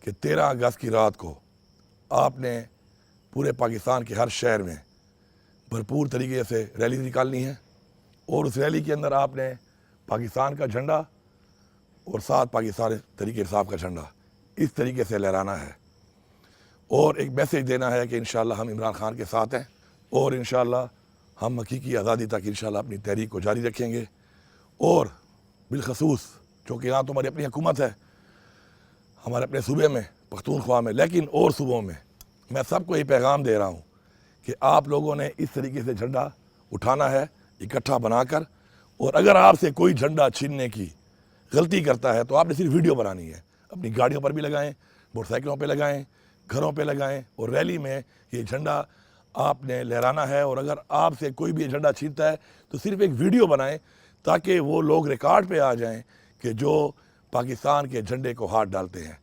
کہ 13 اگست کی رات کو آپ نے پورے پاکستان کے ہر شہر میں بھرپور طریقے سے ریلی نکالنی ہے، اور اس ریلی کے اندر آپ نے پاکستان کا جھنڈا اور ساتھ پاکستان تحریک انصاف کا جھنڈا اس طریقے سے لہرانا ہے، اور ایک میسیج دینا ہے کہ انشاءاللہ ہم عمران خان کے ساتھ ہیں، اور انشاءاللہ ہم حقیقی آزادی تک انشاءاللہ اپنی تحریک کو جاری رکھیں گے۔ اور بالخصوص چونکہ یہاں تو ہماری اپنی حکومت ہے، ہمارے اپنے صوبے میں پختونخوا میں، لیکن اور صوبوں میں میں سب کو یہ پیغام دے رہا ہوں کہ آپ لوگوں نے اس طریقے سے جھنڈا اٹھانا ہے اکٹھا بنا کر، اور اگر آپ سے کوئی جھنڈا چھیننے کی غلطی کرتا ہے تو آپ نے صرف ویڈیو بنانی ہے، اپنی گاڑیوں پر بھی لگائیں، موٹر سائیکلوں پہ لگائیں، گھروں پہ لگائیں، اور ریلی میں یہ جھنڈا آپ نے لہرانا ہے۔ اور اگر آپ سے کوئی بھی جھنڈا چھینتا ہے تو صرف ایک ویڈیو بنائیں تاکہ وہ لوگ ریکارڈ پہ آ جائیں کہ جو پاکستان کے جھنڈے کو ہاتھ ڈالتے ہیں۔